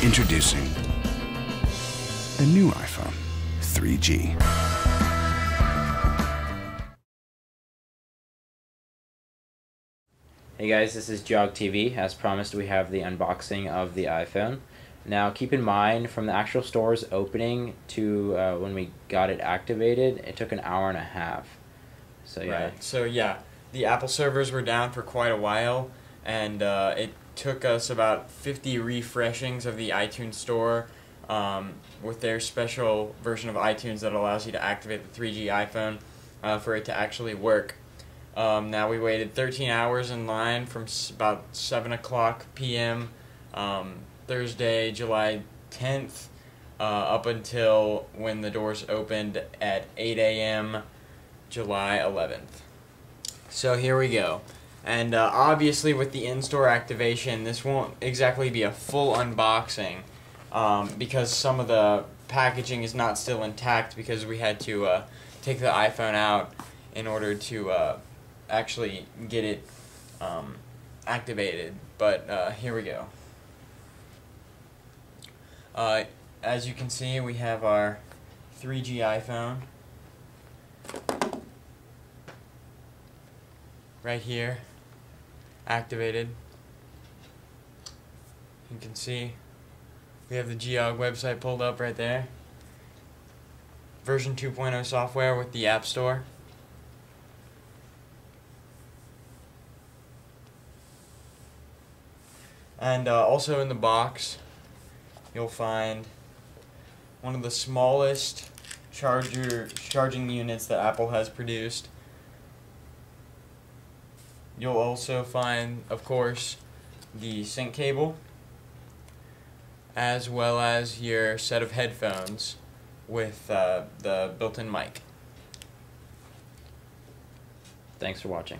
Introducing the new iPhone 3G. Hey guys, this is GEOWG TV. As promised, we have the unboxing of the iPhone. Now keep in mind, from the actual store's opening to when we got it activated, it took an hour and a half. So yeah. Right. So yeah, the Apple servers were down for quite a while, and it took us about 50 refreshings of the iTunes store with their special version of iTunes that allows you to activate the 3G iPhone for it to actually work. Now we waited 13 hours in line from about 7 o'clock p.m. Thursday, July 10th, up until when the doors opened at 8 a.m. July 11th. So here we go. And obviously with the in-store activation, this won't exactly be a full unboxing because some of the packaging is not still intact because we had to take the iPhone out in order to actually get it activated. But here we go. As you can see, we have our 3G iPhone right here, activated. You can see we have the GEOWG website pulled up right there. Version 2.0 software with the App Store. And also in the box, you'll find one of the smallest charging units that Apple has produced. You'll also find, of course, the sync cable, as well as your set of headphones with the built-in mic. Thanks for watching.